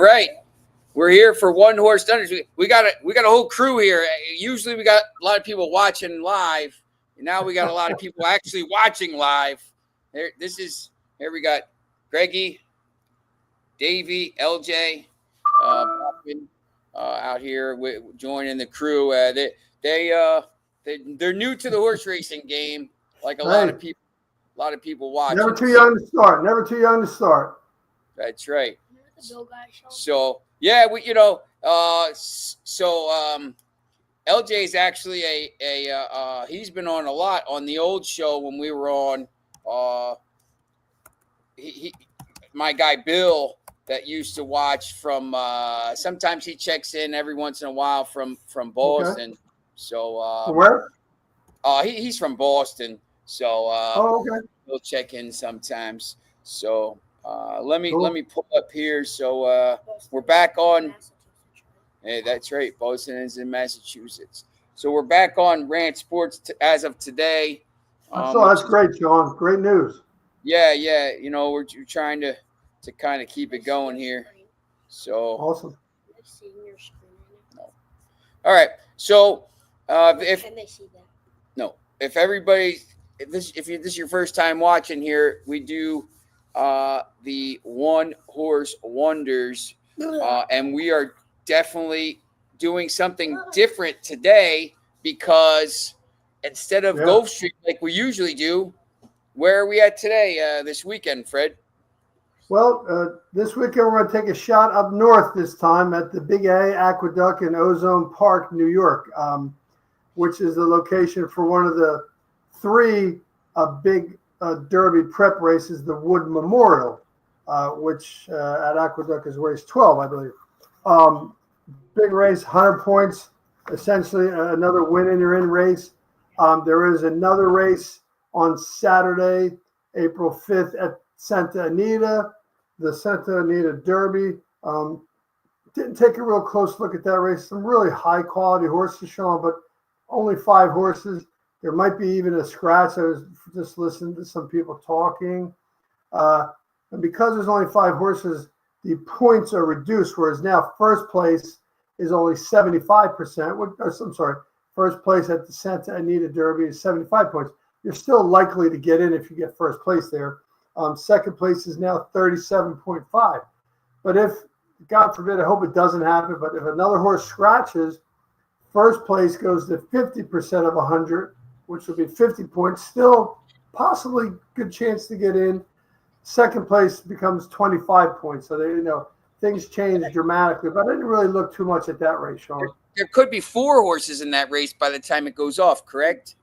right. We're here for One Horse Thunders. We got a whole crew here. Usually we got a lot of people watching live. And now we got a lot of people actually watching live. Here we got Greggy, Davey, LJ, out here joining the crew. They're new to the horse racing game, like a lot of people. A lot of people watching. Never too young to start. Never too young to start. That's right. So yeah, LJ is actually he's been on a lot on the old show when we were on. My guy Bill that used to watch from. Sometimes he checks in every once in a while from Boston. Okay. So where? He's from Boston. So okay. He'll check in sometimes. So let me pull up here. So we're back on. Hey, that's right. Boston is in Massachusetts. So we're back on Rant Sports as of today. So that's great, Sean. Great news. Yeah. We're trying to kind of keep it going here. So awesome. No. All right. So if Can they see that? No, if this is your first time watching here, we do the One Horse Wonders, and we are definitely doing something different today because instead of Gulf Street like we usually do, where are we at today? This weekend, Fred? Well, this weekend we're going to take a shot up north this time at the Big A Aqueduct in Ozone Park, New York, which is the location for one of the three big Derby prep races, the Wood Memorial, which at Aqueduct is race 12, I believe. Big race, 100 points, essentially another win in your in race. There is another race on Saturday, April 5th at Santa Anita, the Santa Anita Derby. Didn't take a real close look at that race. Some really high quality horses shown, but only 5 horses. There might be even a scratch. I was just listening to some people talking. And because there's only 5 horses, the points are reduced, whereas now first place is only 75%. I'm sorry, first place at the Santa Anita Derby is 75 points. You're still likely to get in if you get first place there. Second place is now 37.5. But if, God forbid, I hope it doesn't happen, but if another horse scratches, first place goes to 50% of 100, which would be 50 points. Still possibly good chance to get in. Second place becomes 25 points. So things change dramatically. But I didn't really look too much at that race, Sean. There could be 4 horses in that race by the time it goes off, correct?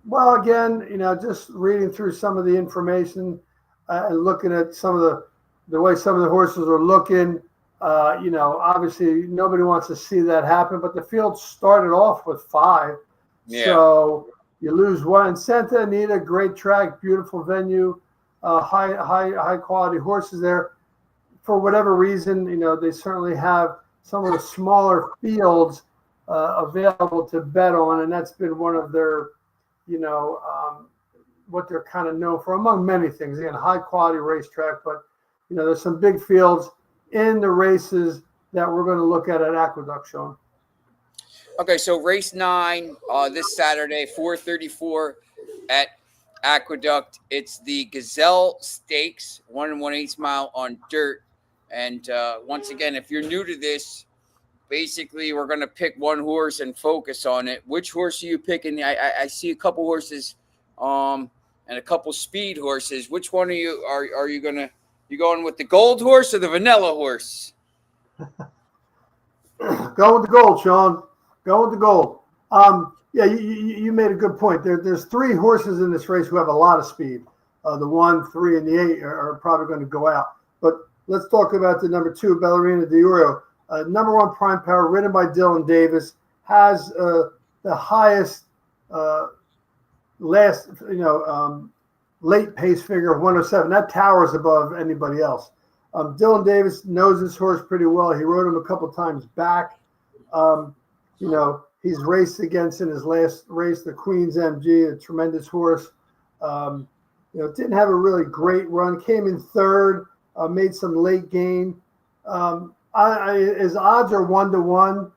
Well, again, just reading through some of the information and looking at some of the way some of the horses are looking, obviously nobody wants to see that happen, but the field started off with 5. Yeah. So you lose 1. Santa Anita, great track, beautiful venue, high quality horses there. For whatever reason, they certainly have some of the smaller fields available to bet on, and that's been one of their what they're kind of known for, among many things. Again, high quality racetrack, but there's some big fields in the races that we're going to look at Aqueduct, Sean. Okay, so race 9 this Saturday, 4:34 at Aqueduct. It's the Gazelle Stakes, 1 1/8 mile on dirt. And once again, if you're new to this, basically we're going to pick one horse and focus on it. Which horse are you picking? I see a couple horses and a couple speed horses. Which one are you going with the gold horse or the vanilla horse? Go with the gold, Sean. Go with the gold. Yeah, you made a good point. There's 3 horses in this race who have a lot of speed. The 1, 3, and the 8 are probably going to go out. But let's talk about the number 2, Ballerina d'Oro. Number 1, Prime Power, ridden by Dylan Davis, has the highest late pace figure of 107. That towers above anybody else. Dylan Davis knows his horse pretty well. He rode him a couple times back. He's raced against in his last race the Queen's MG, a tremendous horse. Didn't have a really great run. Came in 3rd, made some late gain. His odds are 1-1,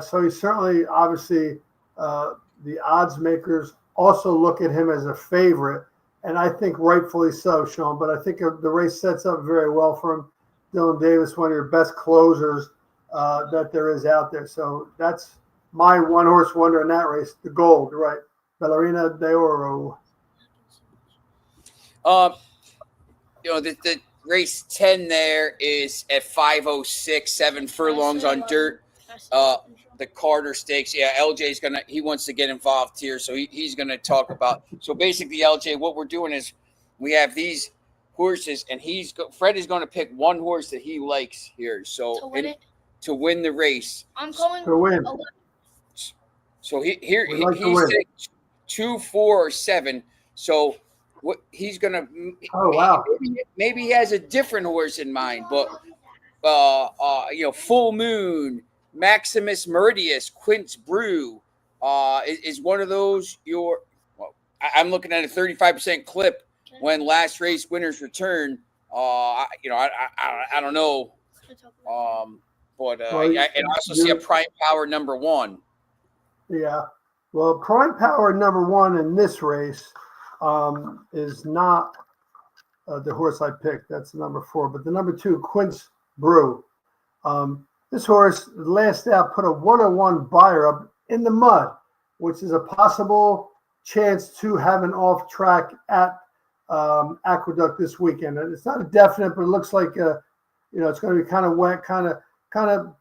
so he's certainly, obviously, the odds makers also look at him as a favorite, and I think rightfully so, Sean. But I think the race sets up very well for him. Dylan Davis, one of your best closers that there is out there. So that's my one-horse wonder in that race, the Gold, right? Ballerina d'Oro. The race 10 there is at 5:06, 7 furlongs on dirt. The Carter Stakes. Yeah, LJ's he wants to get involved here, so he's gonna talk about. So basically, LJ, what we're doing is we have these horses, and Fred is going to pick one horse that he likes here. So to win the race. I'm going to win. So he's saying 2, 4, or 7. So what he's gonna? Oh wow! Maybe he has a different horse in mind, but Full Moon, Maximus Meridius, Quince Brew, is one of those. I'm looking at a 35% clip when last race winners return. I don't know. But I also see a Prime Power number 1. Yeah. Well, Prime Power number 1 in this race is not the horse I picked. That's the number 4. But the number 2, Quince Brew. This horse last out put a 101 buyer up in the mud, which is a possible chance to have an off track at Aqueduct this weekend. It's not a definite, but it looks like it's going to be kind of wet, kind of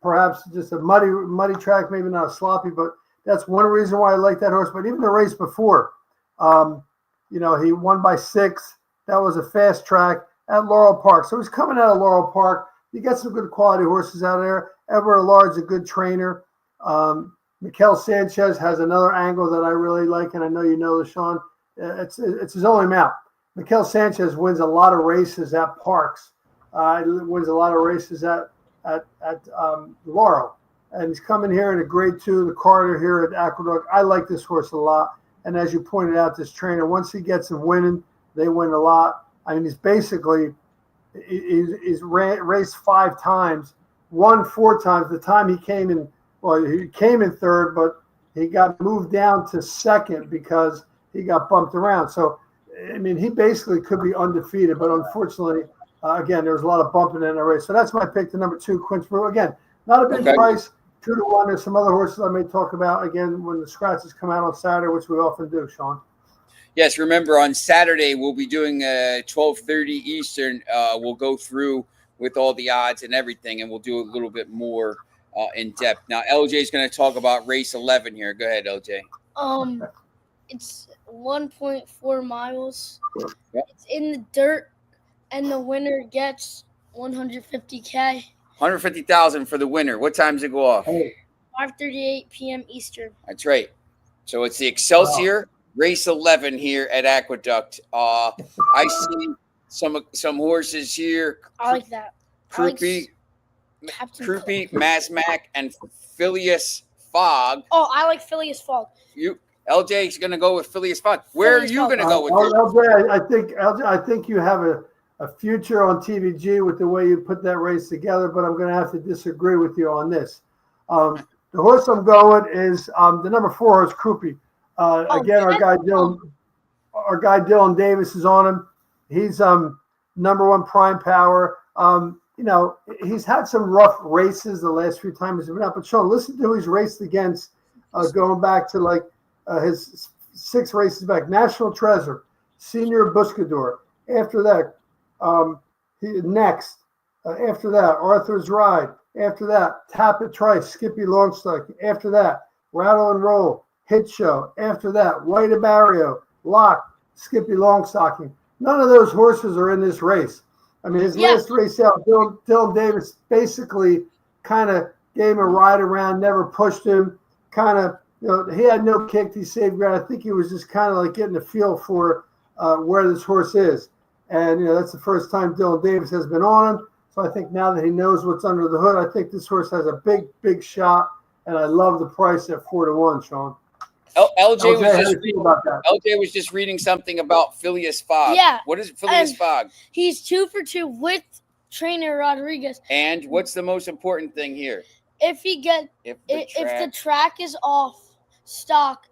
perhaps just a muddy track, maybe not a sloppy, but that's one reason why I like that horse. But even the race before, he won by 6. That was a fast track at Laurel Park. So he's coming out of Laurel Park. You get some good quality horses out there. Everett Large, a good trainer. Mikel Sanchez has another angle that I really like, and I know you know this, Sean. It's his only mount. Mikel Sanchez wins a lot of races at Parks. Wins a lot of races at Laurel. And he's coming here in a grade 2, the Carter here at Aqueduct. I like this horse a lot. And as you pointed out, this trainer, once he gets him winning, they win a lot. I mean, he's raced 5 times, won 4 times. The time he came in, he came in 3rd, but he got moved down to 2nd because he got bumped around. So, I mean, he basically could be undefeated, but unfortunately, again, there was a lot of bumping in the race. So that's my pick, the number 2, Quince Brew. Again, not a big price, 2-1. There's some other horses I may talk about, again, when the scratches come out on Saturday, which we often do, Sean. Yes, remember, on Saturday, we'll be doing 12:30 Eastern. We'll go through with all the odds and everything, and we'll do a little bit more in depth. Now, LJ is going to talk about race 11 here. Go ahead, LJ. It's 1.4 miles. Yep. It's in the dirt, and the winner gets $150K. 150,000 for the winner. What time does it go off? 5:38 p.m. Eastern. That's right. So it's the Excelsior race 11 here at Aqueduct. I see some horses here. I like that. Krupi, Masmac, and Phileas Fogg. Oh, I like Phileas Fogg. LJ's going to go with Phileas Fogg. Where are you going to go with LJ, I think you have a future on TVG with the way you put that race together, but I'm going to have to disagree with you on this. The horse I'm going is the number 4 horse, Krupi. Again, our guy Dylan Davis is on him. He's number 1 Prime Power. He's had some rough races the last few times he's been out. But Sean, listen to who he's raced against, going back to his 6 races back. National Treasure, Senior Buscador. After that, after that, Arthur's Ride. After that, Tappet Trice, Skippy Longstock. After that, Rattle and Roll, Hit Show. After that, White Barrio, Lock, Skippy Longstocking. None of those horses are in this race. I mean, his last race out, Dylan Davis basically kind of gave him a ride around, never pushed him. Kind of, he had no kick. He saved ground. I think he was just kind of like getting a feel for where this horse is. And, that's the first time Dylan Davis has been on him. So I think now that he knows what's under the hood, I think this horse has a big, big shot. And I love the price at 4-1, Sean. LJ was just reading something about Phileas Fogg. Yeah. What is Phileas Fogg? He's 2 for 2 with trainer Rodriguez. And what's the most important thing here? If the track is off, stock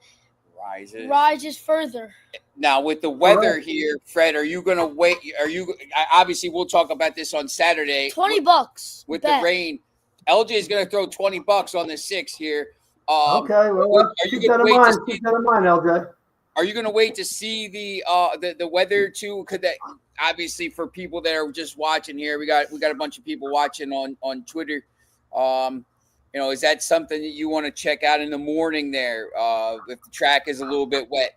rises further. Now, with the weather here, Fred, are you going to wait? Obviously, we'll talk about this on Saturday. $20 with the rain. LJ is going to throw $20 on the 6 here. Okay, well, keep that in mind. Keep that in mind, LJ. Are you going to wait to see the weather too? Could that obviously for people that are just watching here? We got a bunch of people watching on Twitter. Is that something that you want to check out in the morning there? If the track is a little bit wet.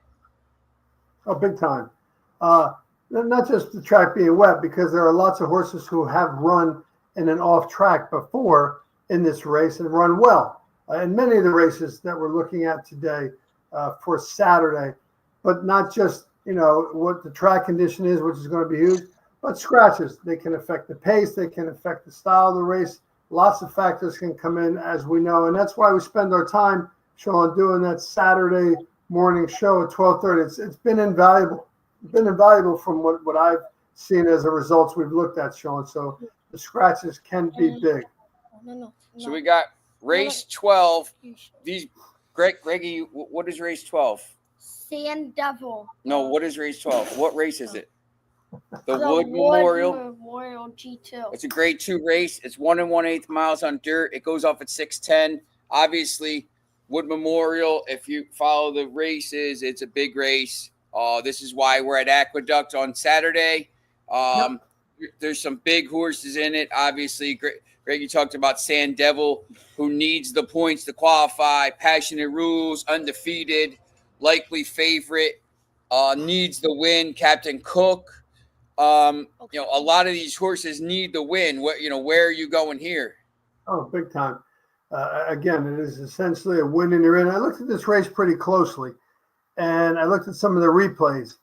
Oh, big time. Not just the track being wet, because there are lots of horses who have run in an off track before in this race and run well. And many of the races that we're looking at today for Saturday, but not just, what the track condition is, which is going to be huge, but scratches. They can affect the pace. They can affect the style of the race. Lots of factors can come in, as we know. And that's why we spend our time, Sean, doing that Saturday morning show at 12:30. It's been invaluable. It's been invaluable from what I've seen as the results we've looked at, Sean. So the scratches can be big. No. So we got race 12. Greggy, what is race 12? Sand Devil. No, what is race 12? What race is it? The Wood Memorial G2. It's a grade 2 race. It's 1 1/8 miles on dirt. It goes off at 6:10. Obviously, Wood Memorial, if you follow the races, it's a big race. This is why we're at Aqueduct on Saturday. There's some big horses in it. Obviously, Greg, you talked about Sand Devil, who needs the points to qualify. Passionate Rules, undefeated, likely favorite, needs the win. Captain Cook. A lot of these horses need the win. Where are you going here? Oh, big time. Again, it is essentially a win and you're in. I looked at this race pretty closely, and I looked at some of the replays.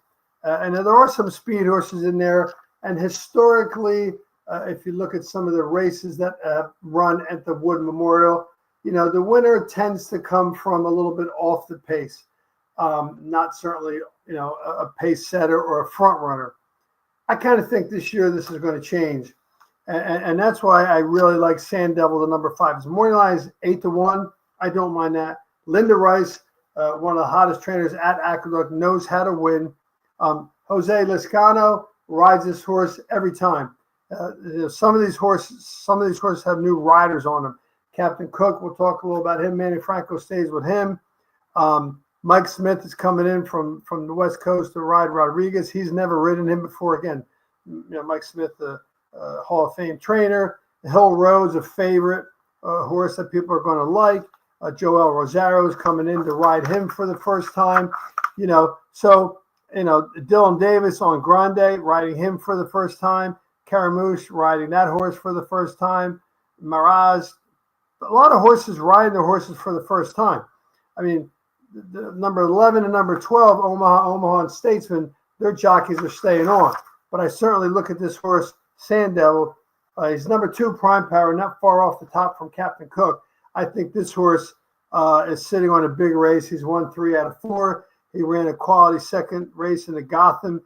And there are some speed horses in there. And historically, if you look at some of the races that run at the Wood Memorial, the winner tends to come from a little bit off the pace. Not certainly, a pace setter or a front runner. I kind of think this year this is going to change. And that's why I really like Sand Devil, the number 5. His morning line is 8-1. I don't mind that. Linda Rice, one of the hottest trainers at Aqueduct, knows how to win. Jose Liscano rides this horse every time. Some of these horses have new riders on them. Captain Cook, we'll talk a little about him. Manny Franco stays with him. Mike Smith is coming in from the West Coast to ride Rodriguez. He's never ridden him before. Again, Mike Smith, the Hall of Fame trainer. Hill Road's a favorite horse that people are going to like. Joel Rosario is coming in to ride him for the first time. Dylan Davis on Grande, riding him for the first time. Caramouche riding that horse for the first time. Maraz, a lot of horses riding their horses for the first time. I mean, the number 11 and number 12, Omaha and Statesman, their jockeys are staying on. But I certainly look at this horse, Sand Devil. He's number 2 prime power, not far off the top from Captain Cook. I think this horse is sitting on a big race. He's won 3 out of 4. He ran a quality second race in the Gotham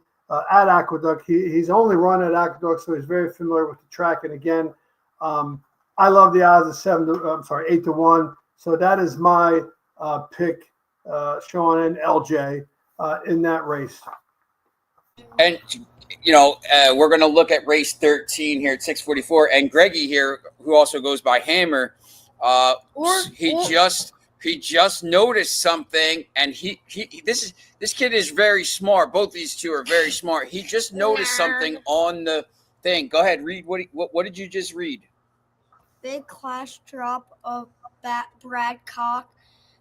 at Aqueduct. He's only run at Aqueduct, so he's very familiar with the track. And again, I love the odds of 8-1. So that is my pick, Sean and LJ, in that race. And we're going to look at race 13 here at 6:44. And Greggy here, who also goes by Hammer, he just noticed something, and this kid is very smart. Both these two are very smart. He just noticed something on the thing. Go ahead, read what did you just read? Big class drop of Brad Cock.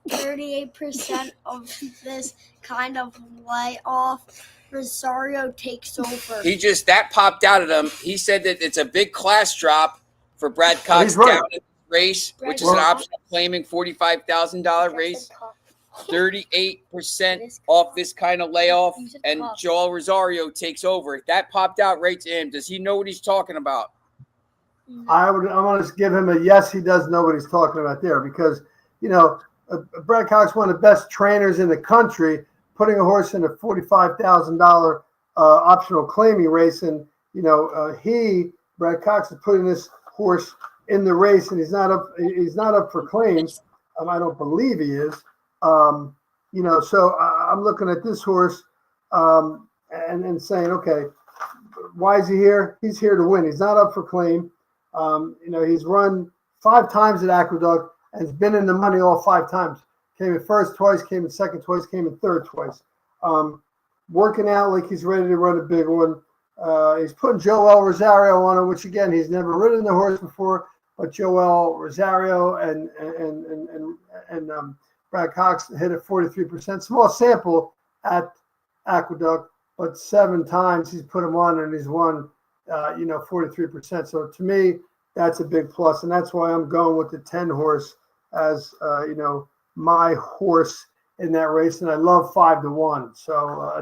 38% of this kind of layoff. Rosario takes over. That popped out at him. He said that it's a big class drop for Brad Cox down in the race, which is an optional claiming $45,000 race. 38% off this kind of layoff, and Joel Rosario takes over. That popped out right to him. Does he know what he's talking about? I'm going to give him a yes. He does know what he's talking about there, because Brad Cox, one of the best trainers in the country, putting a horse in a $45,000 optional claiming race, and he Brad Cox is putting this horse in the race, and he's not up for claims. I don't believe he is. So I'm looking at this horse and saying, okay, why is he here? He's here to win. He's not up for claim. He's run 5 times at Aqueduct and has been in the money all 5 times. Came in first twice, came in second twice, came in third twice. Working out like he's ready to run a big one. He's putting Joel Rosario on it, which again, he's never ridden the horse before, but Joel Rosario and Brad Cox hit at 43%. Small sample at Aqueduct, but 7 times he's put him on and he's won, 43%. So to me, that's a big plus, and that's why I'm going with the 10 horse as my horse in that race, and I love 5-1. So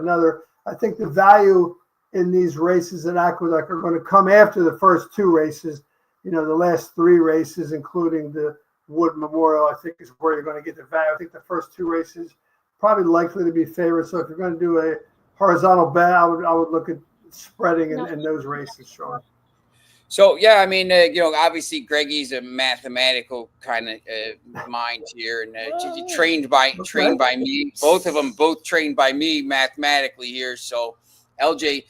I think the value in these races at Aqueduct are going to come after the first 2 races. The last 3 races, including the Wood Memorial, I think is where you're going to get the value. I think the first 2 races probably likely to be favorites. So if you're going to do a horizontal bet, I would look at spreading in those races, Sean. So yeah, I mean, obviously Greggy's a mathematical kind of mind here, and trained by me. Both of them trained by me mathematically here. So LJ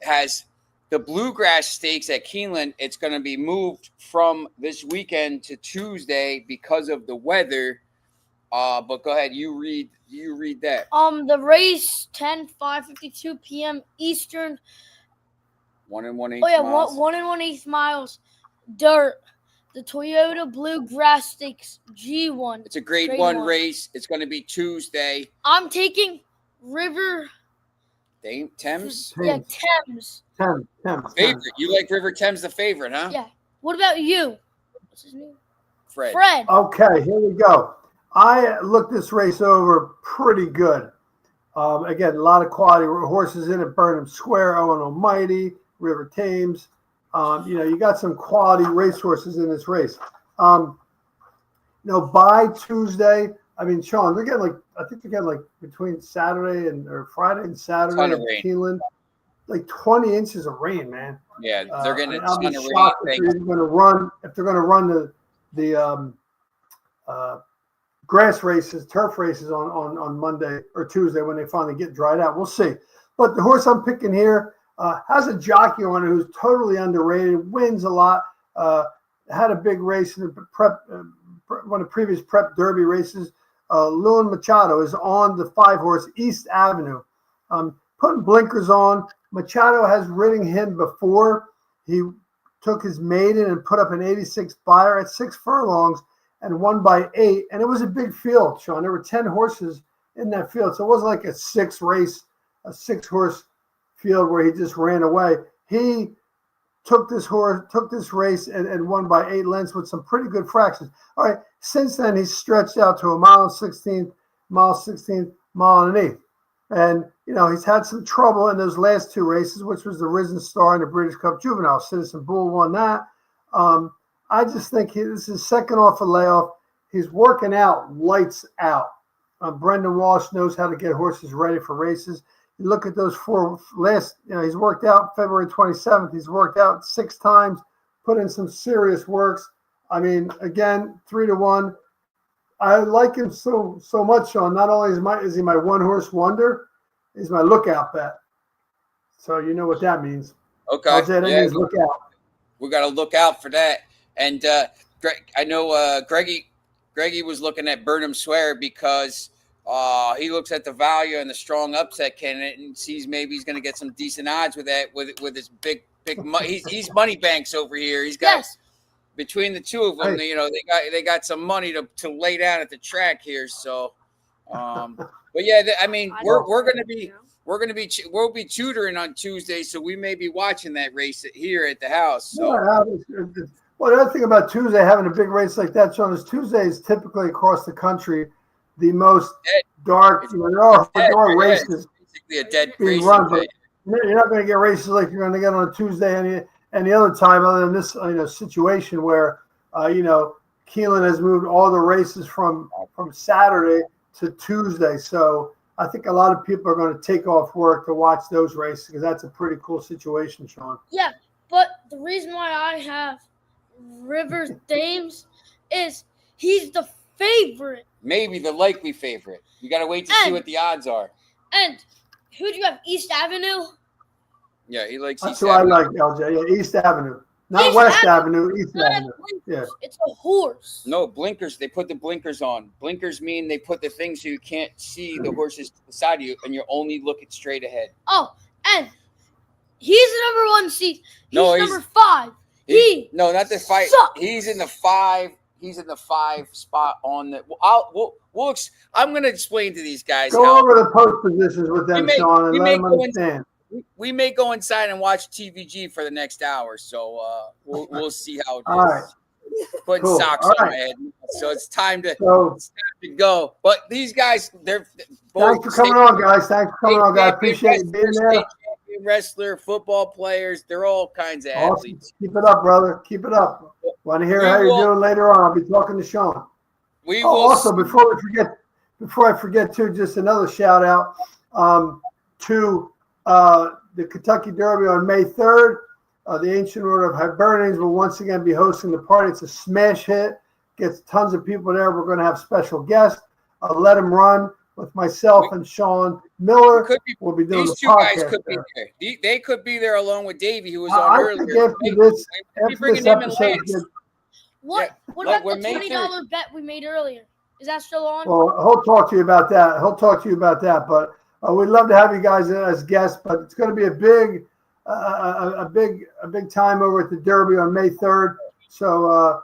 has the Bluegrass Stakes at Keeneland. It's going to be moved from this weekend to Tuesday because of the weather. But go ahead, you read that. The race 5:52 p.m. Eastern. 1 1/8 Oh yeah, miles. 1 1/8 miles. Dirt. The Toyota Bluegrass Stakes G1. It's a grade one race. It's going to be Tuesday. I'm taking River Thames. Yeah, Thames. Thames. Favorite. You like River Thames the favorite, huh? Yeah. What about you? What's his name? Fred. Okay, here we go. I looked this race over pretty good. Again, a lot of quality horses in it. Burnham Square, Owen Almighty, River Thames. You got some quality racehorses in this race. By Tuesday, I mean, Sean, they're getting between Saturday or Friday and Saturday at Keeneland, 20 inches of rain, man. Yeah, they're getting a I'll ton be of shocked rain. if they're going to run the grass races, turf races on Monday or Tuesday when they finally get dried out. We'll see. But the horse I'm picking here has a jockey on it who's totally underrated, wins a lot, had a big race in the prep, one of the previous prep derby races. Luan Machado is on the 5-horse East Avenue. Putting blinkers on. Machado has ridden him before. He took his maiden and put up an 86 buyer at 6 furlongs and won by 8. And it was a big field, Sean. There were 10 horses in that field. So it wasn't like a 6-horse field where he just ran away. He took this race and won by 8 lengths with some pretty good fractions. All right. Since then, he's stretched out to a mile and 16th, mile and an 1/8. And, he's had some trouble in those last 2 races, which was the Risen Star and the British Cup Juvenile. Citizen Bull won that. I just think this is second off a layoff. He's working out lights out. Brendan Walsh knows how to get horses ready for races. You look at those 4 last, he's worked out February 27th. He's worked out 6 times, put in some serious works. I mean, again, 3-1. I like him so much, Sean. Not only is he my 1-horse wonder, he's my lookout bet. So you know what that means. Okay. That means look out. We got to look out for that. And I know Greggy was looking at Burnham Square because he looks at the value and the strong upset candidate and sees maybe he's going to get some decent odds with that with his big money. He's money banks over here. He's got between the two of them, they got some money to lay down at the track here. So, but yeah, I mean, we'll be tutoring on Tuesday, so we may be watching that race here at the house. So. Well, the other thing about Tuesday, having a big race like that, Sean, is Tuesday is typically across the country the most dark. There are races basically a dead being racing run, day. but you're not going to get races like you're going to get on a Tuesday any other time other than this situation where Keeneland has moved all the races from Saturday to Tuesday. So I think a lot of people are going to take off work to watch those races because that's a pretty cool situation, Sean. Yeah. But the reason why I have Rivers Thames is he's the favorite. Maybe the likely favorite. You got to wait to see And- what the odds are. And who do you have? East Avenue? Yeah, he likes That's East who I Avenue. like, LJ. Yeah, East Avenue. Not East West Avenue. Avenue, East Not a Avenue. Yeah. blinkers. It's a horse. No, blinkers. They put the blinkers on. Blinkers mean they put the things so you can't see the horses to the side of you and you're only looking straight ahead. Oh, and he's the number 1 seed. He's No, he's- number 5. No, not the fight. sucks. He's in the 5. He's in the 5 spot on the. I'm going to explain to these guys Go how over the post positions with them, may- Sean, and we let may them go understand. we may go inside and watch TVG for the next hour. So we'll see how it is. All right. Putting Cool. socks All on right. my head, so it's time to So go. But these guys, they're thanks for coming on, guys. Thanks for coming on, guys. Appreciate you being there. State champion wrestler, football players. They're all kinds of Awesome. athletes. Keep it up, brother. Keep it up. Want to hear We how you're will- doing later on? I'll be talking to Sean. We Oh, will also, before I forget too, just another shout out to the Kentucky Derby on May 3rd. The Ancient Order of Hibernians will once again be hosting the party. It's a smash hit. Gets tons of people there. We're going to have special guests. Let Them Run with myself and Sean Miller. could be, We'll be doing these the two guys podcast could be there. there. They could be there along with Davey, who was on I earlier. think after bringing this him and episode, Lance. What like about we're the May $20 bet we made earlier? Is that still on? well, he'll talk to you about that. But we'd love to have you guys as guests. But it's going to be a big time over at the Derby on May 3rd. So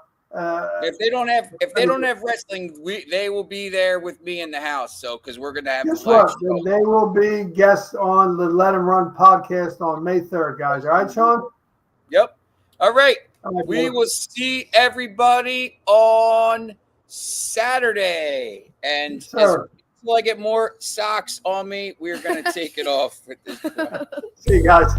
If they don't have wrestling, they will be there with me in the house. So because we're gonna have guess the live what? show. They will be guests on the Let 'Em Run podcast on May 3rd, guys. All right, Sean? Yep. All right. All right, We boys. will see everybody on Saturday. And Yes, sir. until I get more socks on me, we're gonna take it off at this point. See you guys.